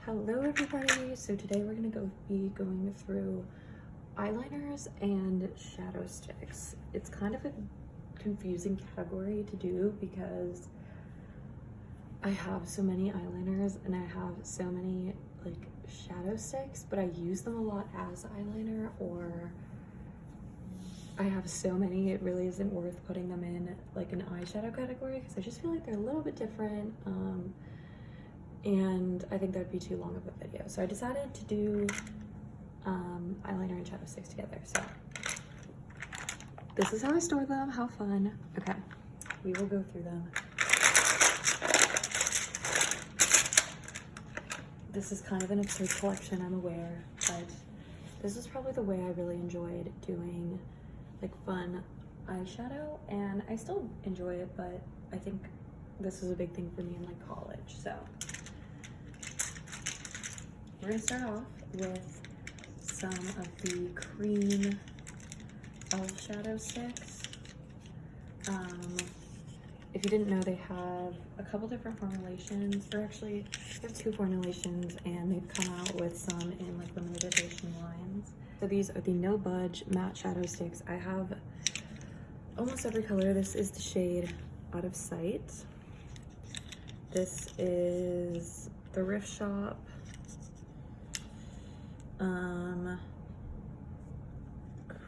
Hello everybody, so today we're going to be going through eyeliners and shadow sticks. It's kind of a confusing category to do because I have so many eyeliners and I have so many like shadow sticks, but I use them a lot as eyeliner, or I have so many it really isn't worth putting them in like an eyeshadow category because I just feel like they're a little bit different. And I think that'd be too long of a video. So I decided to do eyeliner and shadow sticks together. So this is how I store them, how fun. Okay, we will go through them. This is kind of an absurd collection, I'm aware, but this is probably the way I really enjoyed doing like fun eyeshadow, and I still enjoy it, but I think this is a big thing for me in like college. So we're gonna start off with some of the cream elf shadow sticks. If you didn't know, they have a couple different formulations. They have two formulations, and they've come out with some in like limited edition lines. So these are the No Budge matte shadow sticks. I have almost every color. This is the shade Out of Sight. This is the Rift Shop.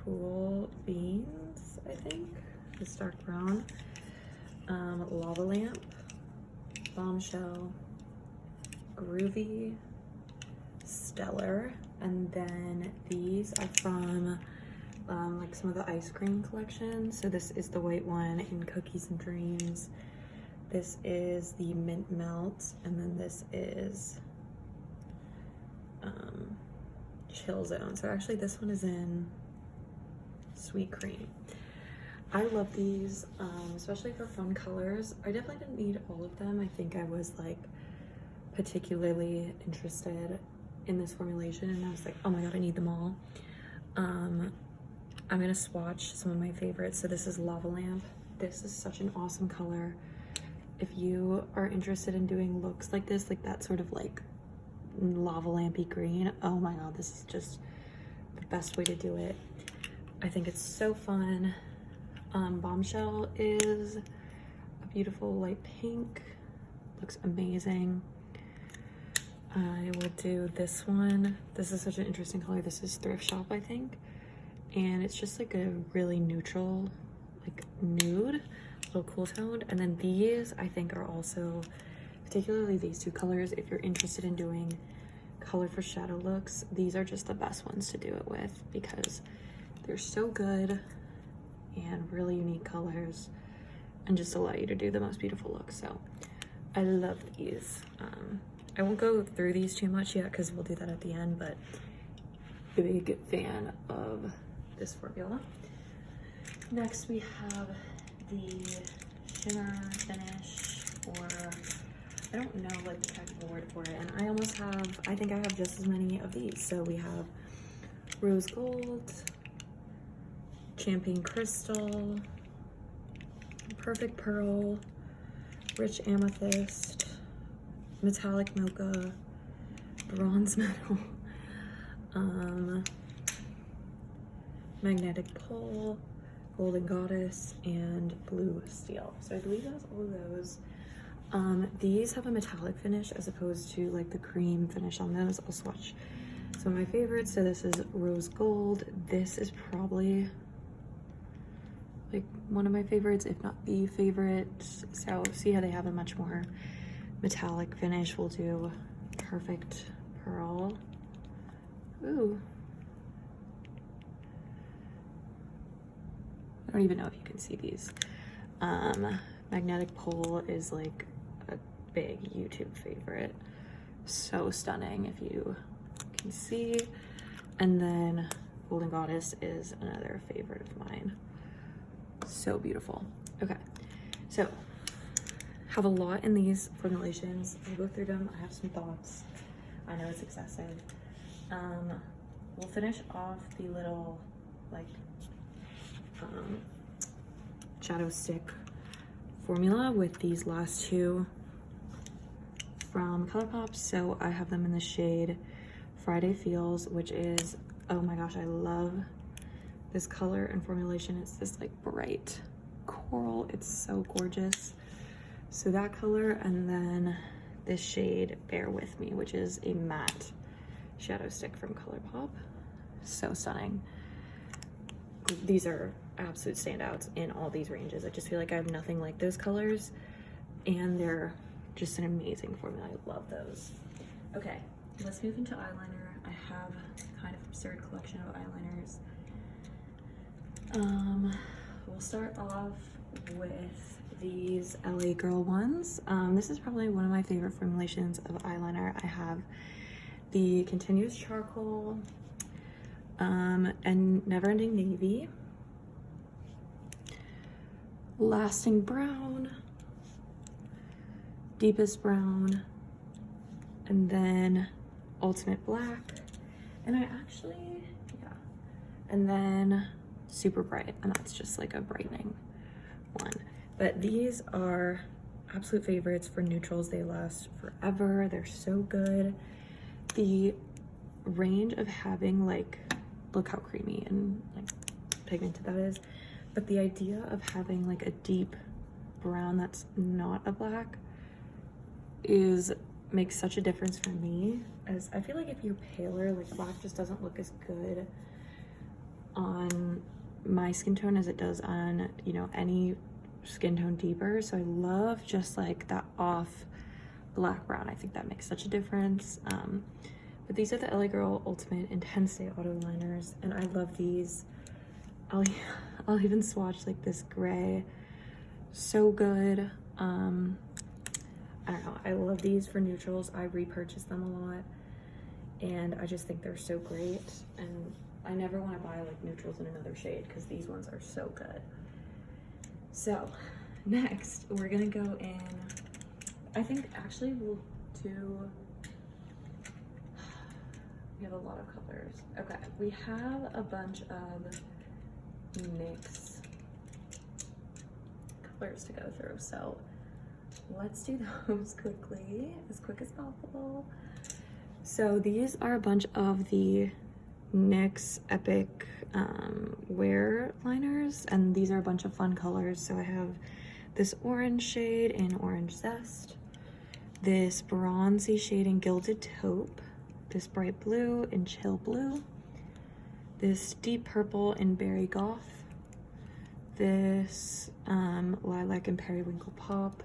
Cool Beans, I think. This dark brown. Lava Lamp, Bombshell, Groovy, Stellar, and then these are from like some of the ice cream collections. So this is the white one in Cookies and Dreams. This is the Mint Melt, and then this is Chill Zone. So actually this one is in Sweet Cream. I love these, especially for fun colors. I definitely didn't need all of them. I think I was like particularly interested in this formulation, and I was like, oh my god, I need them all. I'm gonna swatch some of my favorites. So this is Lava Lamp. This is such an awesome color. If you are interested in doing looks like this, like that sort of like lava lampy green, oh my god, this is just the best way to do it. I think it's so fun. Bombshell is a beautiful light pink, looks amazing. I will do this one. This is such an interesting color. This is Thrift Shop, I think, and it's just like a really neutral, like nude, little cool toned. And then these I think are also, particularly these two colors, if you're interested in doing color for shadow looks, these are just the best ones to do it with because they're so good and really unique colors and just allow you to do the most beautiful looks. So I love these. I won't go through these too much yet because we'll do that at the end, but big fan of this formula. Next we have the shimmer finish, or I don't know like the technical word for it, and I think I have just as many of these. So we have Rose Gold, Champagne Crystal, Perfect Pearl, Rich Amethyst, Metallic Mocha, Bronze Metal, Magnetic Pole, Golden Goddess, and Blue Steel. So I believe that's all of those. These have a metallic finish as opposed to like the cream finish on those. I'll swatch some of my favorites. So this is Rose Gold. This is probably like one of my favorites, if not the favorite. So see how they have a much more metallic finish. We'll do Perfect Pearl. Ooh, I don't even know if you can see these. Magnetic Pole is like a big YouTube favorite. So stunning if you can see. And then Golden Goddess is another favorite of mine. So beautiful. Okay, so have a lot in these formulations. I'll go through them. I have some thoughts. I know it's excessive. We'll finish off the little like shadow stick formula with these last two from ColourPop, so I have them in the shade Friday Feels, which is, oh my gosh, I love this color and formulation. It's this like bright coral. It's so gorgeous. So that color, and then this shade Bear With Me, which is a matte shadow stick from ColourPop. So stunning. These are absolute standouts in all these ranges. I just feel like I have nothing like those colors, and they're just an amazing formula. I love those. Okay, let's move into eyeliner. I have kind of absurd collection of eyeliners. We'll start off with these LA Girl ones. This is probably one of my favorite formulations of eyeliner. I have the Continuous Charcoal and Never Ending Navy, Lasting Brown, Deepest Brown, and then Ultimate Black, and I actually, yeah, and then Super Bright, and that's just like a brightening one. But these are absolute favorites for neutrals. They last forever. They're so good. The range of having, like, look how creamy and like pigmented that is, but the idea of having like a deep brown that's not a black makes such a difference for me, as I feel like if you're paler, like black just doesn't look as good on my skin tone as it does on, you know, any skin tone deeper. So I love just like that off black brown. I think that makes such a difference. But these are the LA Girl Ultimate Intense Day Auto Liners, and I love these. I'll even swatch like this gray. So good. I don't know, I love these for neutrals. I repurchase them a lot, and I just think they're so great, and I never want to buy like neutrals in another shade because these ones are so good. So next we're gonna go in, I think actually we'll do, we have a lot of colors. Okay, we have a bunch of NYX colors to go through, so let's do those quickly, as quick as possible. So these are a bunch of the NYX Epic Wear liners, and these are a bunch of fun colors. So I have this orange shade in Orange Zest, this bronzy shade in Gilded Taupe, this bright blue in Chill Blue, this deep purple in Berry Goth, this lilac and Periwinkle Pop,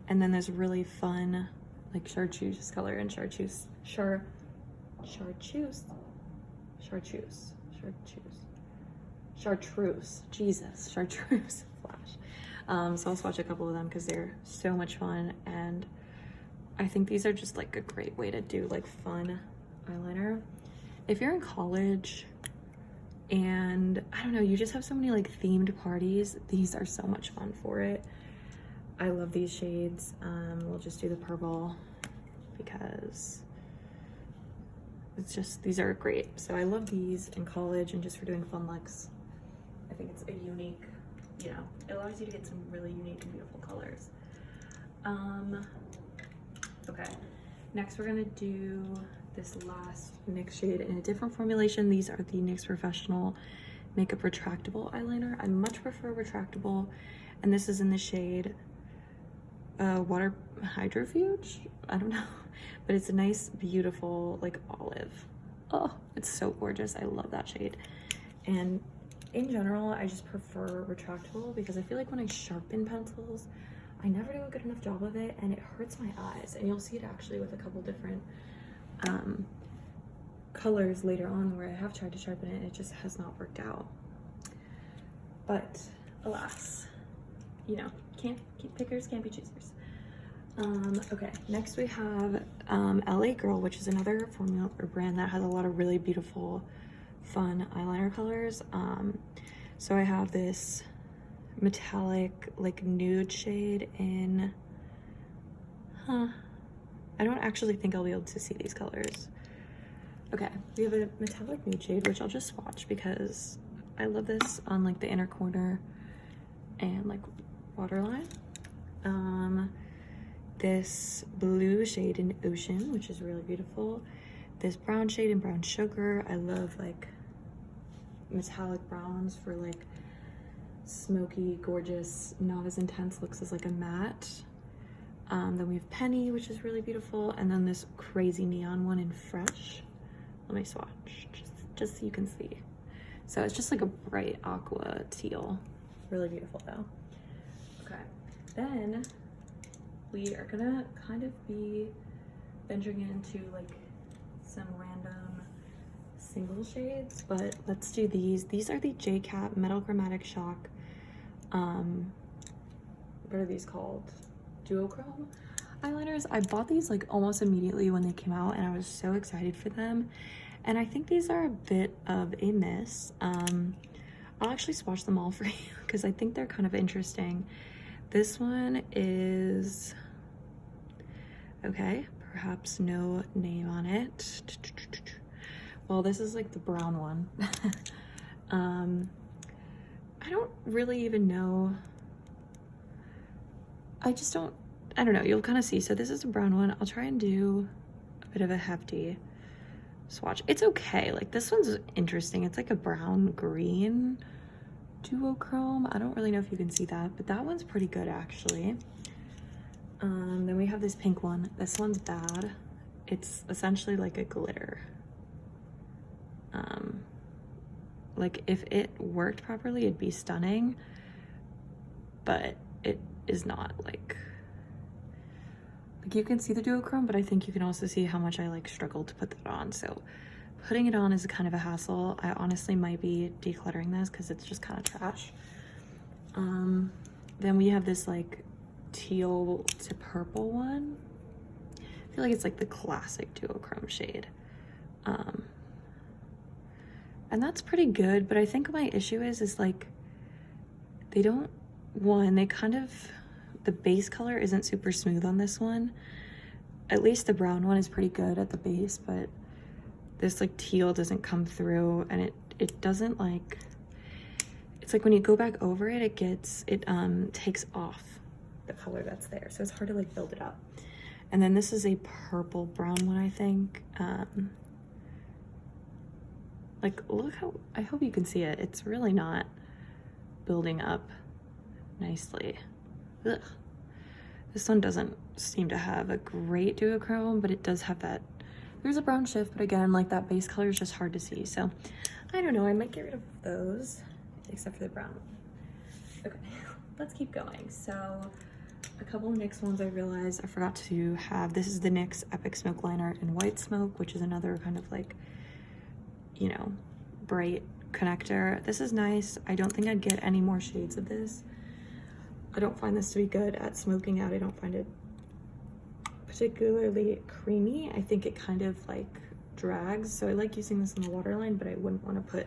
and then this really fun like chartreuse color in chartreuse, Jesus, chartreuse flash. So I'll swatch a couple of them because they're so much fun, and I think these are just like a great way to do like fun eyeliner. If you're in college and I don't know, you just have so many like themed parties, these are so much fun for it. I love these shades. We'll just do the purple because it's just, these are great. So I love these in college and just for doing fun looks. I think it's a unique, you know, it allows you to get some really unique and beautiful colors. Okay, next we're gonna do this last NYX shade in a different formulation. These are the NYX Professional Makeup Retractable Eyeliner. I much prefer retractable, and this is in the shade Water Hydrofuge, I don't know, but it's a nice, beautiful, like olive. Oh, it's so gorgeous. I love that shade. And in general, I just prefer retractable because I feel like when I sharpen pencils, I never do a good enough job of it, and it hurts my eyes. And you'll see it actually with a couple different colors later on where I have tried to sharpen it and it just has not worked out. But alas, you know, pickers can't be choosers. Okay, next we have LA Girl, which is another formula or brand that has a lot of really beautiful, fun eyeliner colors. So I have this metallic, like nude shade in, I don't actually think I'll be able to see these colors. Okay, we have a metallic nude shade, which I'll just swatch because I love this on like the inner corner and like waterline. this blue shade in Ocean, which is really beautiful. This brown shade in Brown Sugar. I love like metallic browns for like smoky, gorgeous, not as intense looks as like a matte. Then we have Penny, which is really beautiful. And then this crazy neon one in Fresh. Let me swatch, just so you can see. So it's just like a bright aqua teal. Really beautiful though. Okay, then we are gonna kind of be venturing into like some random single shades, but let's do these. These are the JCat Metal Chromatic Shock. What are these called? Duochrome eyeliners. I bought these like almost immediately when they came out and I was so excited for them. And I think these are a bit of a miss. I'll actually swatch them all for you because I think they're kind of interesting. This one is, okay, perhaps no name on it. Well, this is like the brown one. I don't really even know. I don't know, you'll kind of see. So this is a brown one. I'll try and do a bit of a hefty swatch. It's okay, like this one's interesting. It's like a brown green duochrome. I don't really know if you can see that, but that one's pretty good actually. Then we have this pink one. This one's bad. It's essentially like a glitter. Like if it worked properly, it'd be stunning, but it is not. Like you can see the duochrome, but I think you can also see how much I like struggled to put that on. So putting it on is kind of a hassle. I honestly might be decluttering this because it's just kind of trash. Then we have this like teal to purple one. I feel like it's like the classic duochrome shade. And that's pretty good, but I think my issue is like they don't, they kind of, the base color isn't super smooth on this one. At least the brown one is pretty good at the base, but this like teal doesn't come through, and it doesn't like, it's like when you go back over it, it takes off the color that's there. So it's hard to like build it up. And then this is a purple brown one, I think. Like look how, I hope you can see it. It's really not building up nicely. Ugh. This one doesn't seem to have a great duochrome, but it does have that, there's a brown shift, but again, like that base color is just hard to see. So I don't know, I might get rid of those, except for the brown one. Okay, let's keep going. So a couple of NYX ones I realized I forgot to have. This is the NYX Epic Smoke Liner in White Smoke, which is another kind of like, you know, bright connector. This is nice. I don't think I'd get any more shades of this. I don't find this to be good at smoking out. I don't find it particularly creamy. I think it kind of like drags. So I like using this in the waterline, but I wouldn't want to put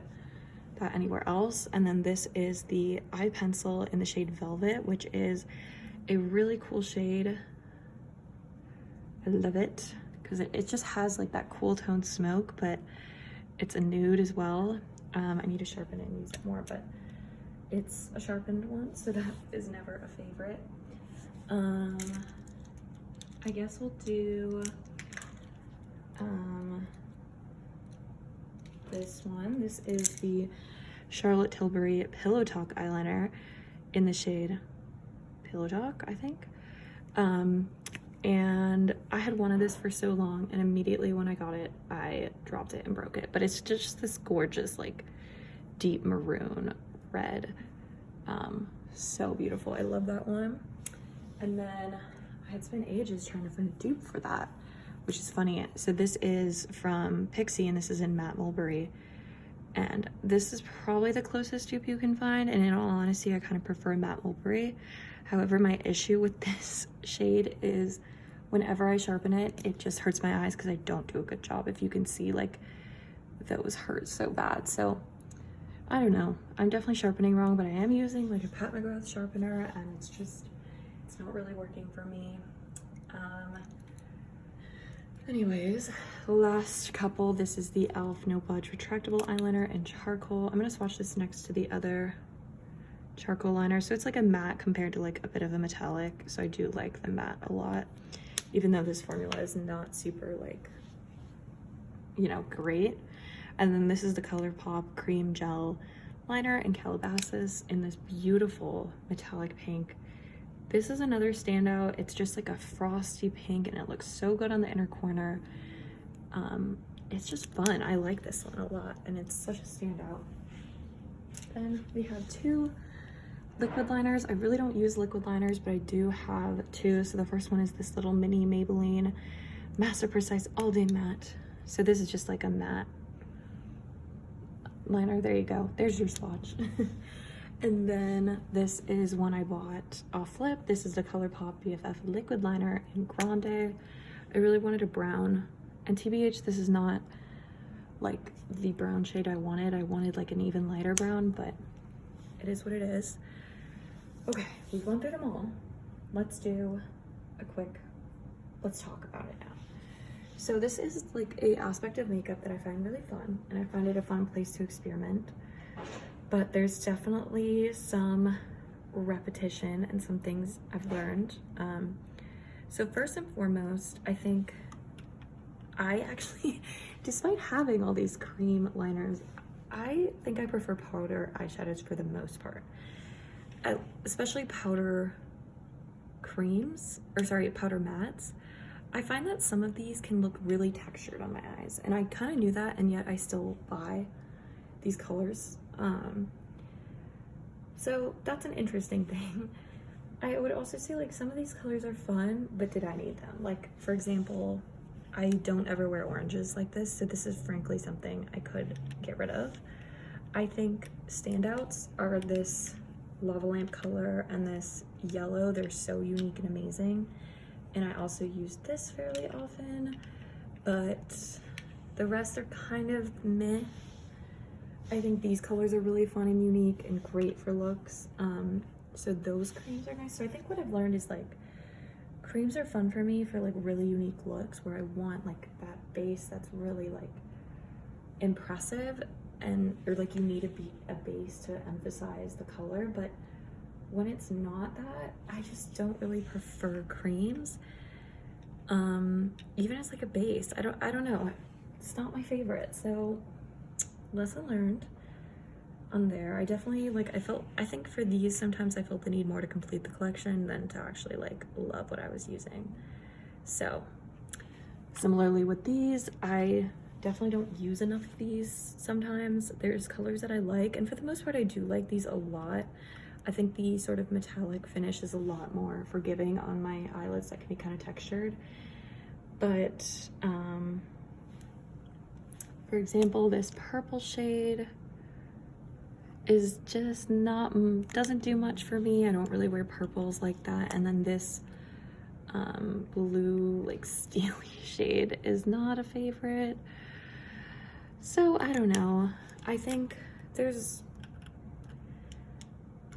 that anywhere else. And then this is the eye pencil in the shade Velvet, which is a really cool shade. I love it because it just has like that cool tone smoke, but it's a nude as well. I need to sharpen it and use it more, but it's a sharpened one, so that is never a favorite. I guess we'll do this one. This is the Charlotte Tilbury Pillow Talk eyeliner in the shade Pillow Talk, I think. And I had wanted this for so long, and immediately when I got it, I dropped it and broke it. But it's just this gorgeous, like, deep maroon red. So beautiful. I love that one. And then I had spent ages trying to find a dupe for that, which is funny. So this is from Pixie, and this is in Matte Mulberry. And this is probably the closest dupe you can find. And in all honesty, I kind of prefer Matte Mulberry. However, my issue with this shade is whenever I sharpen it, it just hurts my eyes because I don't do a good job. If you can see, like, those hurt so bad. So I don't know. I'm definitely sharpening wrong, but I am using like a Pat McGrath sharpener, and it's not really working for me. Anyways, last couple. This is the e.l.f. No Budge retractable eyeliner in charcoal. I'm gonna swatch this next to the other charcoal liner. So it's like a matte compared to like a bit of a metallic. So I do like the matte a lot, even though this formula is not super like, you know, great. And then this is the ColourPop Cream Gel Liner in Calabasas in this beautiful metallic pink. This is another standout. It's just like a frosty pink and it looks so good on the inner corner. It's just fun. I like this one a lot and it's such a standout. Then we have two liquid liners. I really don't use liquid liners, but I do have two. So the first one is this little mini Maybelline Master Precise All Day Matte. So this is just like a matte liner. There you go. There's your swatch. And then this is one I bought off Flip. This is the ColourPop BFF liquid liner in Grande. I really wanted a brown, and TBH, this is not like the brown shade I wanted. I wanted like an even lighter brown, but it is what it is. Okay, we've gone through them all. Let's do a quick, let's talk about it now. So this is like a aspect of makeup that I find really fun, and I find it a fun place to experiment. But there's definitely some repetition and some things I've learned. So first and foremost, I think I actually, despite having all these cream liners, I think I prefer powder eyeshadows for the most part. Especially powder creams, or sorry, powder mattes. I find that some of these can look really textured on my eyes, and I kind of knew that, and yet I still buy these colors. So that's an interesting thing. I would also say like some of these colors are fun, but did I need them? Like for example, I don't ever wear oranges like this, so this is frankly something I could get rid of. I think standouts are this lava lamp color and this yellow. They're so unique and amazing. And I also use this fairly often, but the rest are kind of meh. I think these colors are really fun and unique and great for looks. So those creams are nice. So I think what I've learned is like creams are fun for me for like really unique looks where I want like that base that's really like impressive, and or like you need a base to emphasize the color. But when it's not that, I just don't really prefer creams. Even as like a base, I don't know. It's not my favorite. So lesson learned on there. I definitely like, I think for these sometimes I felt the need more to complete the collection than to actually like love what I was using. So similarly with these, I definitely don't use enough of these sometimes. There's colors that I like, and for the most part I do like these a lot. I think the sort of metallic finish is a lot more forgiving on my eyelids that can be kind of textured. But for example, this purple shade is just not, doesn't do much for me. I don't really wear purples like that. And then this blue, like steely shade is not a favorite. So I don't know. I think there's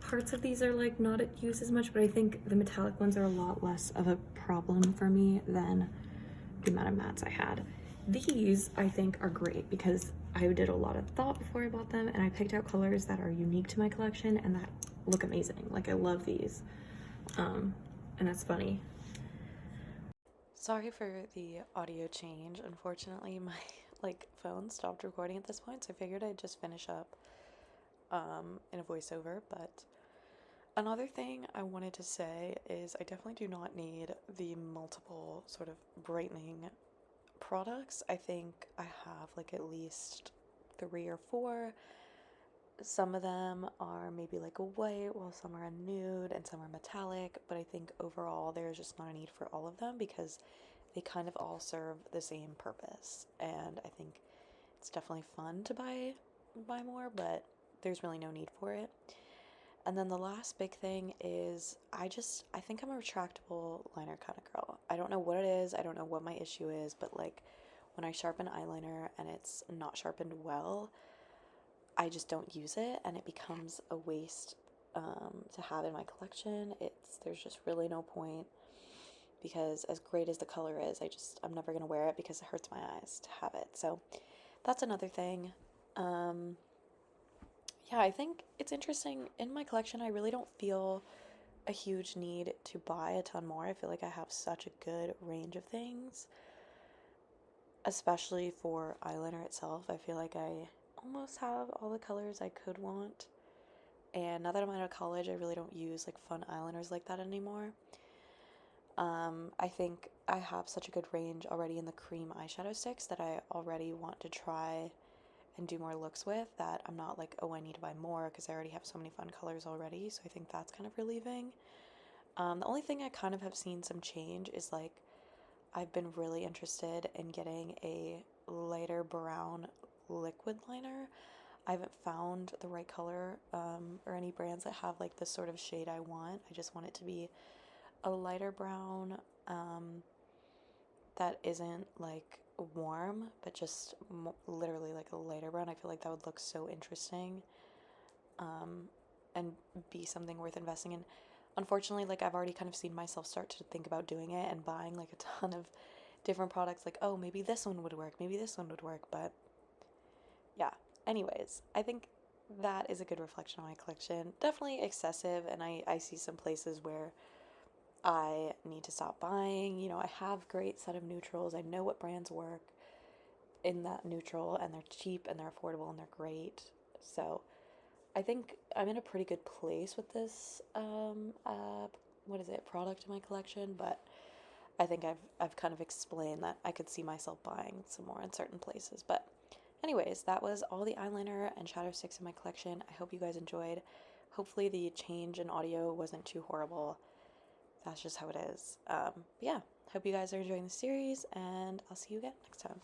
parts of these are like not used as much, but I think the metallic ones are a lot less of a problem for me than the amount of mattes I had. These I think are great because I did a lot of thought before I bought them, and I picked out colors that are unique to my collection and that look amazing. Like I love these, and that's funny. Sorry for the audio change. Unfortunately, my phone stopped recording at this point, so I figured I'd just finish up in a voiceover. But another thing I wanted to say is I definitely do not need the multiple sort of brightening products. I think I have like at least 3 or 4. Some of them are maybe like a white, while some are a nude, and some are metallic, but I think overall there's just not a need for all of them because they kind of all serve the same purpose, and I think it's definitely fun to buy more, but there's really no need for it. And then the last big thing is I think I'm a retractable liner kind of girl. I don't know what it is. I don't know what my issue is, but like when I sharpen eyeliner and it's not sharpened well, I just don't use it, and it becomes a waste to have in my collection. There's just really no point because as great as the color is, I'm never going to wear it because it hurts my eyes to have it. So that's another thing. yeah, I think it's interesting. In my collection, I really don't feel a huge need to buy a ton more. I feel like I have such a good range of things, especially for eyeliner itself. I feel like I almost have all the colors I could want. And now that I'm out of college, I really don't use like fun eyeliners like that anymore. I think I have such a good range already in the cream eyeshadow sticks that I already want to try and do more looks with, that I'm not like, oh, I need to buy more because I already have so many fun colors already. So I think that's kind of relieving. The only thing I kind of have seen some change is like I've been really interested in getting a lighter brown liquid liner. I haven't found the right color or any brands that have like the sort of shade I want. I just want it to be a lighter brown that isn't like warm, but just literally like a lighter brown. I feel like that would look so interesting and be something worth investing in. Unfortunately, like I've already kind of seen myself start to think about doing it and buying like a ton of different products, like, oh, maybe this one would work, maybe this one would work, but yeah. Anyways, I think that is a good reflection of my collection. Definitely excessive, and I see some places where I need to stop buying. You know, I have great set of neutrals. I know what brands work in that neutral, and they're cheap and they're affordable and they're great. So I think I'm in a pretty good place with this what is it, product in my collection, but I think I've kind of explained that I could see myself buying some more in certain places. But anyways, that was all the eyeliner and shadow sticks in my collection. I hope you guys enjoyed. Hopefully the change in audio wasn't too horrible. That's just how it is. Yeah, hope you guys are enjoying the series, and I'll see you again next time.